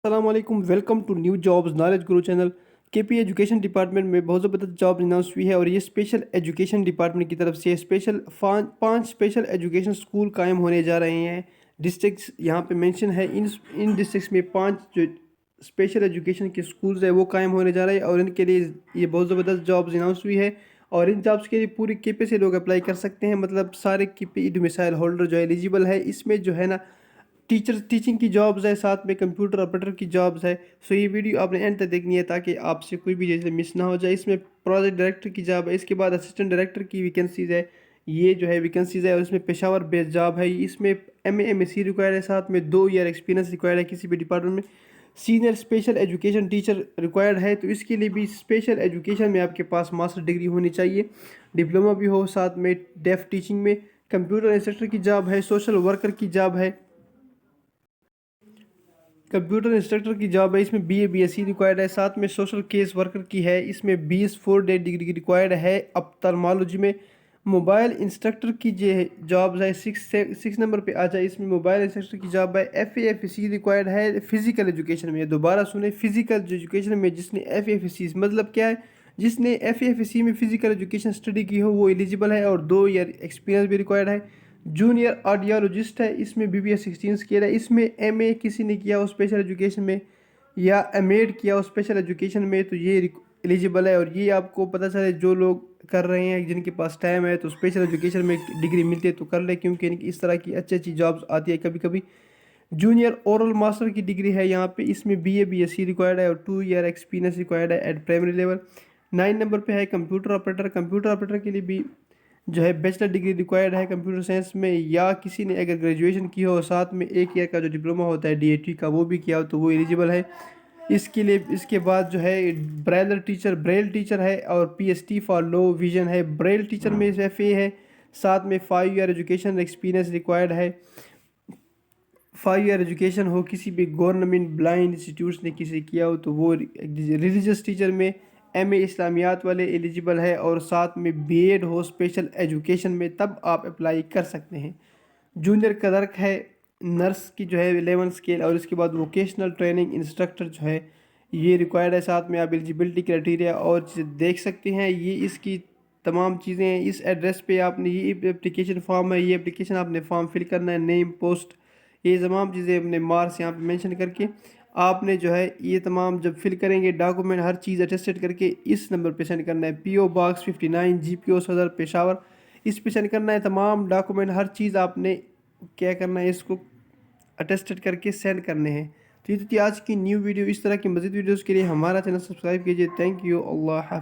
السلام علیکم، welcome to new jobs knowledge guru channel. K P education department میں بہت زبردست جاب اناؤنس ہوئی ہے اور یہ اسپیشل ایجوکیشن ڈپارٹمنٹ کی طرف سے پانچ اسپیشل ایجوکیشن اسکول قائم ہونے جا رہے ہیں۔ ڈسٹرکٹس یہاں پہ مینشن ہے، ان ڈسٹرکٹس میں 5 جو اسپیشل ایجوکیشن کے اسکولز ہیں وہ قائم ہونے جا رہے ہیں اور ان کے لیے یہ بہت زبردست جابز اناؤنس ہوئی ہے اور ان جابس کے لیے پوری کے پی سے لوگ اپلائی کر سکتے ہیں، مطلب سارے کے پی ڈومیسائل ہولڈر جو ایلیجیبل ہے۔ اس میں جو ہے نا ٹیچنگ کی جابز ہے، ساتھ میں کمپیوٹر آپریٹر کی جابز ہے۔ سو یہ ویڈیو آپ نے اینڈ تک دیکھنی ہے تاکہ آپ سے کوئی بھی جیسے مس نہ ہو جائے۔ اس میں پروجیکٹ ڈائریکٹر کی جاب ہے، اس کے بعد اسسٹنٹ ڈائریکٹر کی ویکنسیز ہے، یہ جو ہے ویکنسیز ہے اور اس میں پشاور بیس جاب ہے۔ اس میں ایم ایس سی ریکوائرڈ ہے، ساتھ میں 2 ایئر ایکسپیرینس ریکوائرڈ ہے کسی بھی ڈپارٹمنٹ میں۔ Senior special education teacher required ہے، تو اس کے لیے بھی اسپیشل ایجوکیشن میں آپ کے پاس ماسٹر ڈگری ہونی چاہیے، ڈپلومہ بھی ہو، ساتھ میں ڈیف ٹیچنگ میں کمپیوٹر انسٹرکٹر کی جاب ہے، سوشل ورکر کی جاب ہے، کمپیوٹر انسٹرکٹر کی جاب ہے، اس میں بی ایس سی ریکوائرڈ ہے، ساتھ میں سوشل کیس ورکر کی ہے، اس میں 4 ڈے ڈگری ریکوائرڈ ہے اپتالمالوجی میں۔ موبائل انسٹرکٹر کی جابز ہے، 6 نمبر پہ آ جائے، اس میں موبائل انسٹرکٹر کی جاب ہے۔ ایف اے ریکوائرڈ ہے فزیکل ایجوکیشن میں، دوبارہ سنیں، فزیکل ایجوکیشن میں جس نے ایف مطلب کیا ہے، جس نے ایف میں فزیکل ایجوکیشن اسٹڈی کی ہو وہ ایلیجیبل ہے اور 2 ایئر ایکسپیرینس بھی ریکوائرڈ ہے۔ جونیئر آڈیولوجسٹ ہے، اس میں BBA 16 اسکیل ہے، اس میں MA کسی نے کیا ہو اسپیشل ایجوکیشن میں یا ایم ایڈ کیا ہو اسپیشل ایجوکیشن میں تو یہ ایلیجیبل ہے۔ اور یہ آپ کو پتہ چلے جو لوگ کر رہے ہیں جن کے پاس ٹائم ہے تو اسپیشل ایجوکیشن میں ڈگری ملتی ہے تو کر لے، کیونکہ ان کی اس طرح کی اچھی جابز آتی ہے کبھی کبھی۔ جونیئر اورل ماسٹر کی ڈگری ہے یہاں پہ، اس میں BA BSc ریکوائرڈ ہے اور 2 ایئر ایکسپیرینس ریکوائرڈ ہے ایٹ پرائمری لیول۔ 9 نمبر پہ ہے کمپیوٹر آپریٹر۔ کمپیوٹر آپریٹر کے لیے بھی جو ہے بیچلر ڈگری ریکوائرڈ ہے کمپیوٹر سائنس میں، یا کسی نے اگر گریجویشن کی ہو ساتھ میں 1 ایئر کا جو ڈپلومہ ہوتا ہے DAT کا وہ بھی کیا ہو تو وہ ایلیجیبل ہے۔ اس کے لیے اس کے بعد جو ہے بریل ٹیچر ہے اور PST فار لو ویژن ہے۔ بریل ٹیچر میں FA ہے، ساتھ میں 5 ایئر ایجوکیشن ایکسپیرینس ریکوائرڈ ہے۔ 5 ایئر ایجوکیشن ہو کسی بھی گورنمنٹ بلائنڈ انسٹیٹیوٹس نے کسی کیا ہو تو وہ۔ ریلیجس ٹیچر میں MA اسلامیات والے ایلیجیبل ہے اور ساتھ میں BEd ہو اسپیشل ایجوکیشن میں تب آپ اپلائی کر سکتے ہیں۔ جونیئر کلرک ہے، نرس کی جو ہے 11 اسکیل اور اس کے بعد ووکیشنل ٹریننگ انسٹرکٹر جو ہے یہ ریکوائرڈ ہے، ساتھ میں آپ ایلیجیبلٹی کرائٹیریا اور چیزیں دیکھ سکتے ہیں۔ یہ اس کی تمام چیزیں ہیں، اس ایڈریس پہ آپ نے یہ اپلیکیشن فارم ہے، یہ اپلیکیشن آپ نے فارم فل کرنا ہے، نیم پوسٹ یہ تمام چیزیں اپنے مارکس یہاں پہ مینشن کر کے آپ نے جو ہے یہ تمام جب فل کریں گے ڈاکومنٹ ہر چیز اٹیسٹڈ کر کے اس نمبر پہ سینڈ کرنا ہے، PO باکس 59 GPO صدر پشاور، اس پہ سینڈ کرنا ہے تمام ڈاکومنٹ ہر چیز آپ نے کیا کرنا ہے، اس کو اٹیسٹڈ کر کے سینڈ کرنے ہیں۔ تو یہ تھی آج کی نیو ویڈیو۔ اس طرح کی مزید ویڈیوز کے لیے ہمارا چینل سبسکرائب کیجیے۔ تھینک یو، اللہ حافظ۔